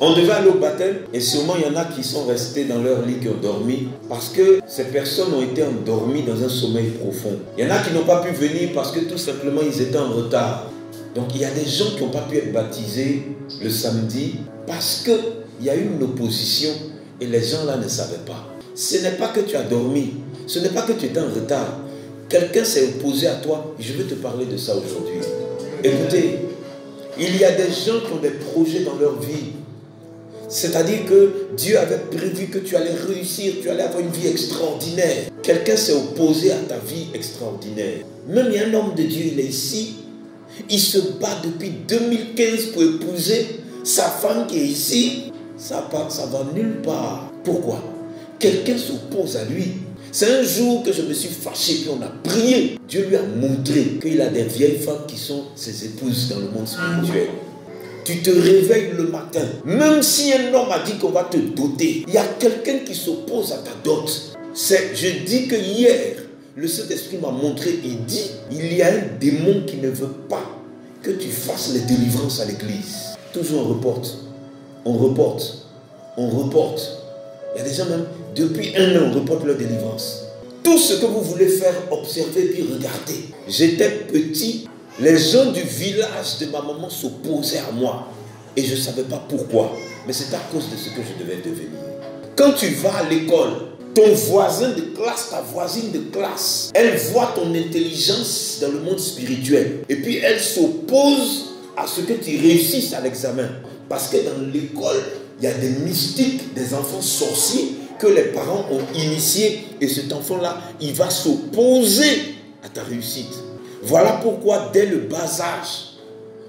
On devait aller au baptême et sûrement il y en a qui sont restés dans leur lit, qui ont dormi parce que ces personnes ont été endormies dans un sommeil profond. Il y en a qui n'ont pas pu venir parce que tout simplement ils étaient en retard. Donc il y a des gens qui n'ont pas pu être baptisés le samedi parce qu'il y a eu une opposition et les gens là ne savaient pas. Ce n'est pas que tu as dormi, ce n'est pas que tu étais en retard. Quelqu'un s'est opposé à toi et je veux te parler de ça aujourd'hui. Écoutez, il y a des gens qui ont des projets dans leur vie. C'est-à-dire que Dieu avait prévu que tu allais réussir, tu allais avoir une vie extraordinaire. Quelqu'un s'est opposé à ta vie extraordinaire. Même il y a un homme de Dieu, il est ici. Il se bat depuis 2015 pour épouser sa femme qui est ici. Ça va nulle part. Pourquoi? Quelqu'un s'oppose à lui. C'est un jour que je me suis fâché, puis on a prié. Dieu lui a montré qu'il a des vieilles femmes qui sont ses épouses dans le monde spirituel. Tu te réveilles le matin, même si un homme a dit qu'on va te doter, il y a quelqu'un qui s'oppose à ta dot. Je dis que hier, le Saint-Esprit m'a montré, il dit, il y a un démon qui ne veut pas que tu fasses les délivrances à l'église. Toujours on reporte, on reporte, on reporte. Il y a des gens même, depuis 1 an, on reporte leur délivrance. Tout ce que vous voulez faire, observez puis regardez. J'étais petit, les gens du village de ma maman s'opposaient à moi. Et je ne savais pas pourquoi. Mais c'est à cause de ce que je devais devenir. Quand tu vas à l'école, ton voisin de classe, ta voisine de classe, elle voit ton intelligence dans le monde spirituel. Et puis elle s'oppose à ce que tu réussisses à l'examen. Parce que dans l'école, il y a des mystiques, des enfants sorciers que les parents ont initiés. Et cet enfant-là, il va s'opposer à ta réussite. Voilà pourquoi dès le bas âge,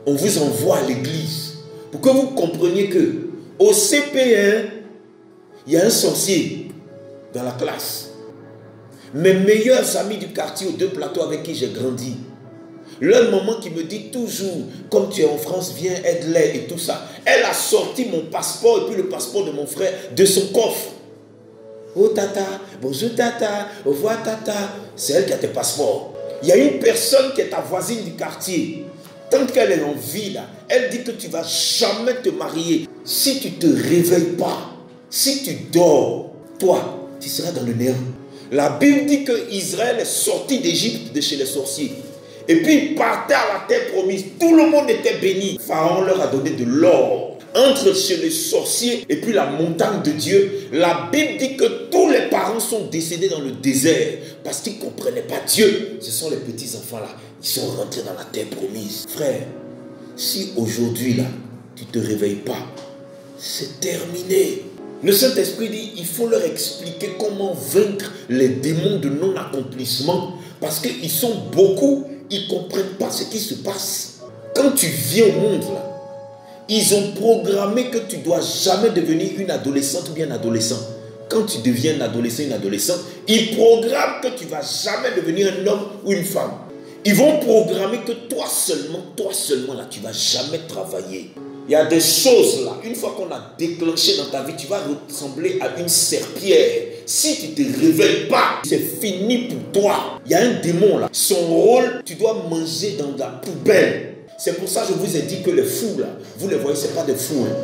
on vous envoie à l'église. Pour que vous compreniez que au CP1, il y a un sorcier dans la classe. Mes meilleurs amis du quartier aux 2 plateaux avec qui j'ai grandi, leur maman qui me dit toujours, comme tu es en France, viens, aide-les et tout ça. Elle a sorti mon passeport et puis le passeport de mon frère de son coffre. Oh tata, bonjour tata, au revoir tata. C'est elle qui a tes passeports. Il y a une personne qui est ta voisine du quartier. Tant qu'elle est en vie là, elle dit que tu ne vas jamais te marier. Si tu ne te réveilles pas, si tu dors, toi, tu seras dans le néant. La Bible dit que Israël est sorti d'Égypte de chez les sorciers. Et puis il partait à la terre promise. Tout le monde était béni. Pharaon leur a donné de l'or. Entre chez les sorciers et puis la montagne de Dieu, la Bible dit que tous les parents sont décédés dans le désert parce qu'ils ne comprenaient pas Dieu. Ce sont les petits enfants là, ils sont rentrés dans la terre promise. Frère, si aujourd'hui là, tu ne te réveilles pas, c'est terminé. Le Saint-Esprit dit, il faut leur expliquer comment vaincre les démons de non-accomplissement parce qu'ils sont beaucoup, ils ne comprennent pas ce qui se passe. Quand tu viens au monde là, ils ont programmé que tu ne dois jamais devenir une adolescente ou bien un adolescent. Quand tu deviens un adolescent, une adolescente, ils programment que tu ne vas jamais devenir un homme ou une femme. Ils vont programmer que toi seulement, là, tu ne vas jamais travailler. Il y a des choses là, une fois qu'on a déclenché dans ta vie, tu vas ressembler à une serpillière. Si tu ne te réveilles pas, c'est fini pour toi. Il y a un démon là. Son rôle, tu dois manger dans la poubelle. C'est pour ça que je vous ai dit que les fous là, vous les voyez, ce n'est pas des fous. Hein.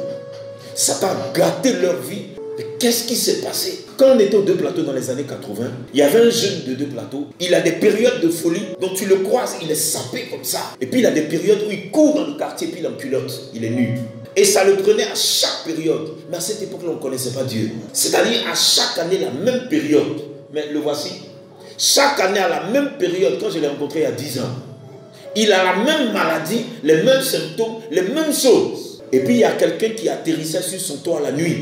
Satan a gâté leur vie. Mais qu'est-ce qui s'est passé? Quand on était aux 2 plateaux dans les années 80, il y avait un jeune de 2 plateaux. Il a des périodes de folie. Donc tu le croises, il est sapé comme ça. Et puis il a des périodes où il court dans le quartier, puis il est en culotte. Il est nu. Et ça le prenait à chaque période. Mais à cette époque-là, on ne connaissait pas Dieu. C'est-à-dire à chaque année, la même période. Mais le voici. Chaque année, à la même période, quand je l'ai rencontré il y a 10 ans, il a la même maladie, les mêmes symptômes, les mêmes choses. Et puis il y a quelqu'un qui atterrissait sur son toit la nuit.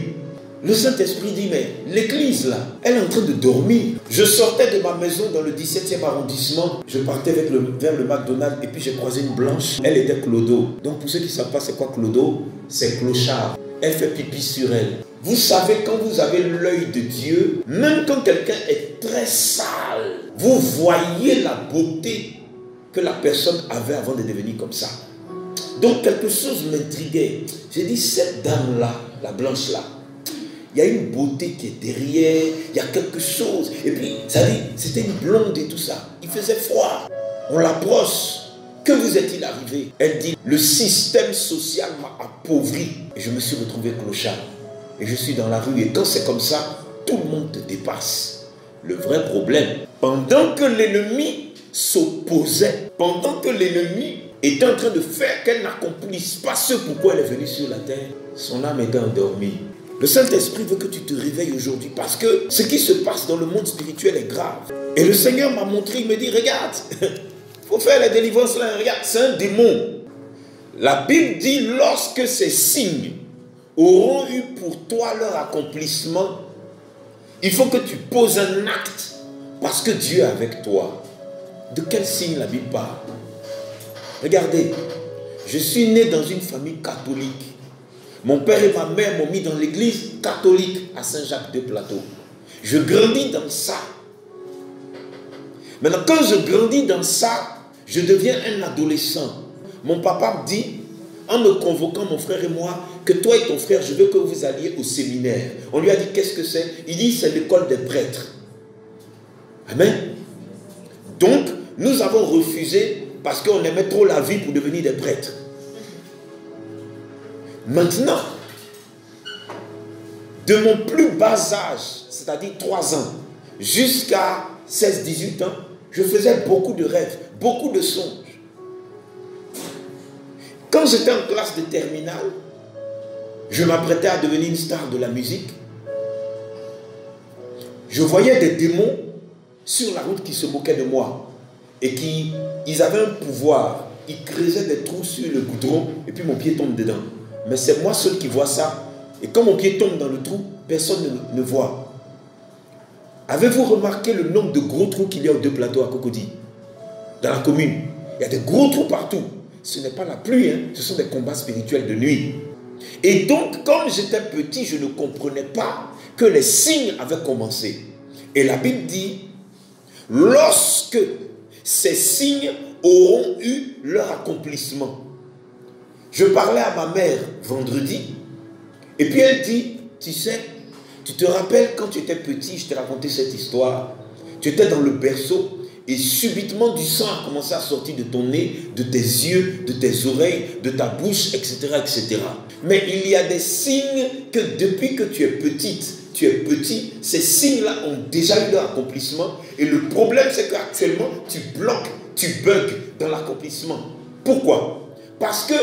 Le Saint-Esprit dit, mais l'église là, elle est en train de dormir. Je sortais de ma maison dans le 17e arrondissement. Je partais vers le McDonald's et puis j'ai croisé une blanche. Elle était clodo. Donc pour ceux qui ne savent pas c'est quoi clodo, c'est clochard. Elle fait pipi sur elle. Vous savez, quand vous avez l'œil de Dieu, même quand quelqu'un est très sale, vous voyez la beauté que la personne avait avant de devenir comme ça. Donc quelque chose m'intriguait. J'ai dit, cette dame-là, la blanche-là, il y a une beauté qui est derrière, il y a quelque chose. Et puis, ça dit, c'était une blonde et tout ça. Il faisait froid. On l'approche. Que vous est-il arrivé? Elle dit, le système social m'a appauvri. Et je me suis retrouvé clochard. Et je suis dans la rue. Et quand c'est comme ça, tout le monde te dépasse. Le vrai problème, pendant que l'ennemi s'opposait, pendant que l'ennemi était en train de faire qu'elle n'accomplisse pas ce pourquoi elle est venue sur la terre, son âme était endormie. Le Saint-Esprit veut que tu te réveilles aujourd'hui parce que ce qui se passe dans le monde spirituel est grave. Et le Seigneur m'a montré, il me dit, regarde, il faut faire la délivrance là, regarde, c'est un démon. La Bible dit, lorsque ces signes auront eu pour toi leur accomplissement, il faut que tu poses un acte parce que Dieu est avec toi. De quel signe la Bible parle? Regardez, je suis né dans une famille catholique. Mon père et ma mère m'ont mis dans l'église catholique à Saint-Jacques-de-Plateau. Je grandis dans ça. Maintenant, quand je grandis dans ça, je deviens un adolescent. Mon papa me dit, en me convoquant mon frère et moi, que toi et ton frère, je veux que vous alliez au séminaire. On lui a dit, qu'est-ce que c'est? Il dit, c'est l'école des prêtres. Amen. Donc, nous avons refusé parce qu'on aimait trop la vie pour devenir des prêtres. Maintenant, de mon plus bas âge, c'est-à-dire 3 ans, jusqu'à 16-18 ans, je faisais beaucoup de rêves, beaucoup de songes. Quand j'étais en classe de terminale, je m'apprêtais à devenir une star de la musique. Je voyais des démons sur la route qui se moquaient de moi et ils avaient un pouvoir. Ils creusaient des trous sur le goudron et puis mon pied tombe dedans. Mais c'est moi seul qui vois ça. Et quand mon pied tombe dans le trou, personne ne voit. Avez-vous remarqué le nombre de gros trous qu'il y a aux 2 plateaux à Cocody? Dans la commune, il y a des gros trous partout. Ce n'est pas la pluie, hein, ce sont des combats spirituels de nuit. Et donc, comme j'étais petit, je ne comprenais pas que les signes avaient commencé. Et la Bible dit, lorsque ces signes auront eu leur accomplissement. Je parlais à ma mère vendredi, et puis elle dit, tu sais, tu te rappelles quand tu étais petit, je t'ai raconté cette histoire, tu étais dans le berceau, et subitement du sang a commencé à sortir de ton nez, de tes yeux, de tes oreilles, de ta bouche, etc., etc. Mais il y a des signes que depuis que tu es petite, tu es petit, ces signes-là ont déjà eu leur accomplissement. Et le problème, c'est qu'actuellement, tu bloques, tu bugs dans l'accomplissement. Pourquoi? Parce que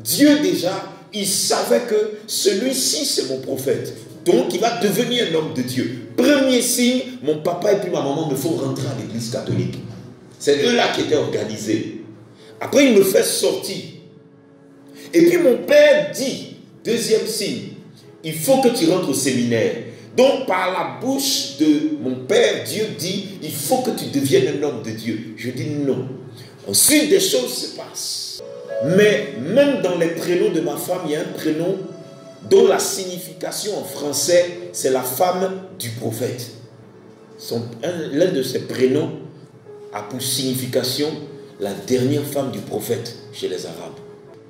Dieu déjà, il savait que celui-ci, c'est mon prophète. Donc, il va devenir un homme de Dieu. Premier signe, mon papa et puis ma maman me font rentrer à l'église catholique. C'est eux-là qui étaient organisés. Après, il me fait sortir. Et puis, mon père dit, deuxième signe, il faut que tu rentres au séminaire. Donc, par la bouche de mon père, Dieu dit, il faut que tu deviennes un homme de Dieu. Je dis non. Ensuite, des choses se passent. Mais même dans les prénoms de ma femme, il y a un prénom dont la signification en français, c'est la femme du prophète. L'un de ces prénoms a pour signification la dernière femme du prophète chez les Arabes.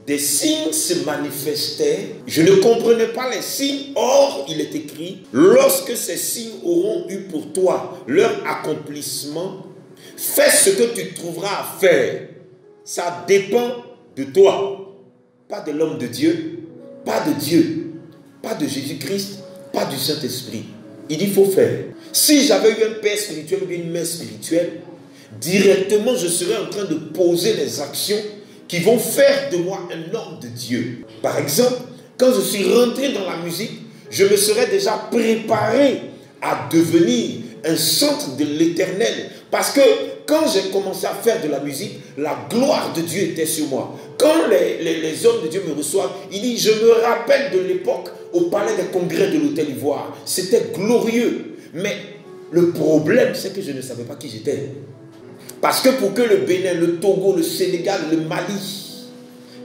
Des signes se manifestaient. Je ne comprenais pas les signes. Or, il est écrit, lorsque ces signes auront eu pour toi leur accomplissement, fais ce que tu trouveras à faire. Ça dépend de toi. Pas de l'homme de Dieu, pas de Dieu, pas de Jésus-Christ, pas du Saint-Esprit. Il dit, il faut faire. Si j'avais eu un père spirituel ou une mère spirituelle, directement, je serais en train de poser les actions qui vont faire de moi un homme de Dieu. Par exemple, quand je suis rentré dans la musique, je me serais déjà préparé à devenir un centre de l'Éternel. Parce que quand j'ai commencé à faire de la musique, la gloire de Dieu était sur moi. Quand les hommes de Dieu me reçoivent, il dit, je me rappelle de l'époque au palais des congrès de l'Hôtel Ivoire. C'était glorieux. Mais le problème, c'est que je ne savais pas qui j'étais. Parce que pour que le Bénin, le Togo, le Sénégal, le Mali,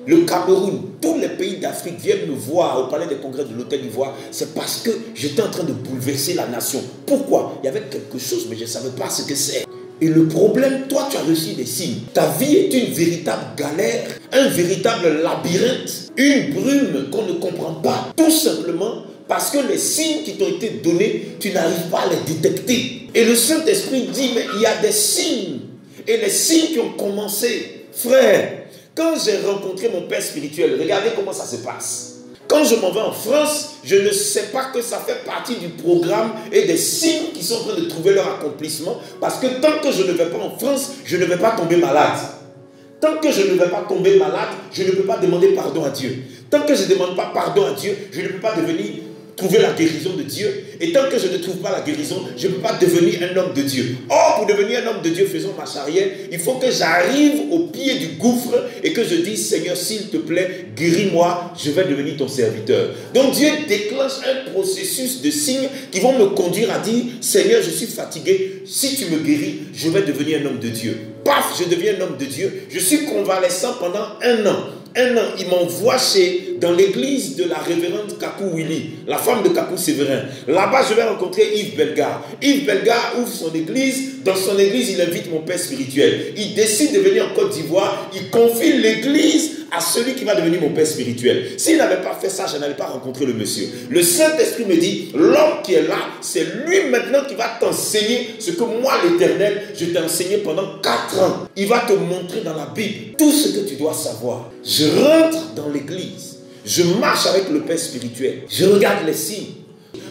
le Cameroun, tous les pays d'Afrique viennent me voir au palais des congrès de l'Hôtel Ivoire, c'est parce que j'étais en train de bouleverser la nation. Pourquoi? Il y avait quelque chose, mais je ne savais pas ce que c'est. Et le problème, toi, tu as reçu des signes. Ta vie est une véritable galère, un véritable labyrinthe, une brume qu'on ne comprend pas. Tout simplement parce que les signes qui t'ont été donnés, tu n'arrives pas à les détecter. Et le Saint-Esprit dit, mais il y a des signes. Et les signes qui ont commencé Frère, quand j'ai rencontré mon père spirituel, regardez comment ça se passe. Quand je m'en vais en France, je ne sais pas que ça fait partie du programme et des signes qui sont en train de trouver leur accomplissement. Parce que tant que je ne vais pas en France, je ne vais pas tomber malade. Tant que je ne vais pas tomber malade, je ne peux pas demander pardon à Dieu. Tant que je ne demande pas pardon à Dieu, je ne peux pas trouver la guérison de Dieu. Et tant que je ne trouve pas la guérison, je ne peux pas devenir un homme de Dieu. Or, pour devenir un homme de Dieu, faisons marche arrière, il faut que j'arrive au pied du gouffre et que je dise, Seigneur, s'il te plaît, guéris-moi, je vais devenir ton serviteur. Donc Dieu déclenche un processus de signes qui vont me conduire à dire, Seigneur, je suis fatigué, si tu me guéris, je vais devenir un homme de Dieu. Paf, je deviens un homme de Dieu. Je suis convalescent pendant un an. Il m'envoie dans l'église de la révérende Kakou Willy, la femme de Kakou Séverin. Là-bas, je vais rencontrer Yves Bellegarde. Yves Bellegarde ouvre son église. Dans son église, il invite mon père spirituel. Il décide de venir en Côte d'Ivoire. Il confie l'église à celui qui va devenir mon père spirituel. S'il n'avait pas fait ça, je n'allais pas rencontrer le monsieur. Le Saint-Esprit me dit, l'homme qui est là, c'est lui maintenant qui va t'enseigner ce que moi, l'Éternel, je t'ai enseigné pendant 4 ans. Il va te montrer dans la Bible tout ce que tu dois savoir. Je rentre dans l'église. Je marche avec le père spirituel. Je regarde les signes.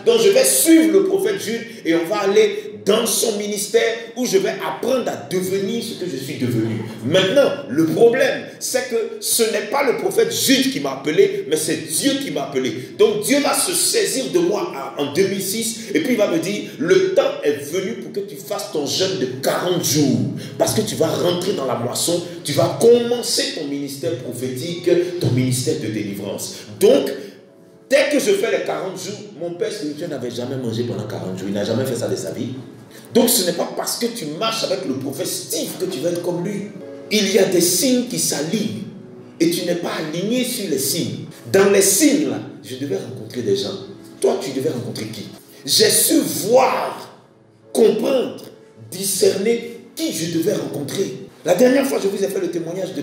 Donc je vais suivre le prophète Jude et on va aller dans son ministère où je vais apprendre à devenir ce que je suis devenu. Maintenant, le problème, c'est que ce n'est pas le prophète Jude qui m'a appelé, mais c'est Dieu qui m'a appelé. Donc Dieu va se saisir de moi en 2006 et puis il va me dire, le temps est venu pour que tu fasses ton jeûne de 40 jours. Parce que tu vas rentrer dans la moisson, tu vas commencer ton ministère prophétique, ton ministère de délivrance. Donc, dès que je fais les 40 jours, mon père spirituel n'avait jamais mangé pendant 40 jours. Il n'a jamais fait ça de sa vie. Donc ce n'est pas parce que tu marches avec le prophète Steve que tu vas être comme lui. Il y a des signes qui s'alignent. Et tu n'es pas aligné sur les signes. Dans les signes là, je devais rencontrer des gens. Toi, tu devais rencontrer qui? J'ai su voir, comprendre, discerner qui je devais rencontrer. La dernière fois, je vous ai fait le témoignage de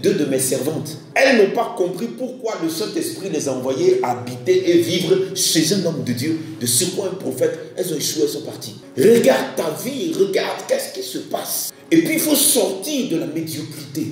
deux de mes servantes. Elles n'ont pas compris pourquoi le Saint-Esprit les a envoyées habiter et vivre chez un homme de Dieu, de surcroît un prophète. Elles ont échoué, elles sont parties. Regarde ta vie, regarde qu'est-ce qui se passe. Et puis il faut sortir de la médiocrité.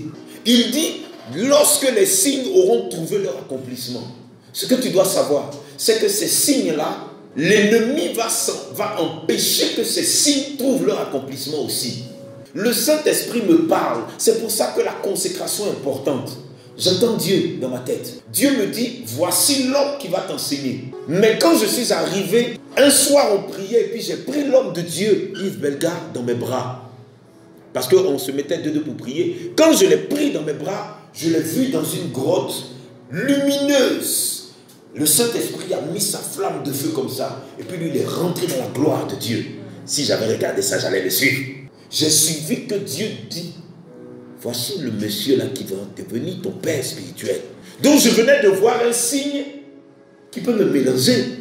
Il dit, lorsque les signes auront trouvé leur accomplissement, ce que tu dois savoir, c'est que ces signes-là, l'ennemi va empêcher que ces signes trouvent leur accomplissement aussi. Le Saint-Esprit me parle. C'est pour ça que la consécration est importante. J'entends Dieu dans ma tête. Dieu me dit, voici l'homme qui va t'enseigner. Mais quand je suis arrivé, un soir on priait et puis j'ai pris l'homme de Dieu, Yves Bellegarde, dans mes bras. Parce qu'on se mettait deux pour prier. Quand je l'ai pris dans mes bras, je l'ai vu dans une grotte lumineuse. Le Saint-Esprit a mis sa flamme de feu comme ça. Et puis lui, il est rentré dans la gloire de Dieu. Si j'avais regardé ça, j'allais le suivre. J'ai suivi que Dieu dit, voici le monsieur là qui va devenir ton père spirituel. Donc je venais de voir un signe qui peut me mélanger.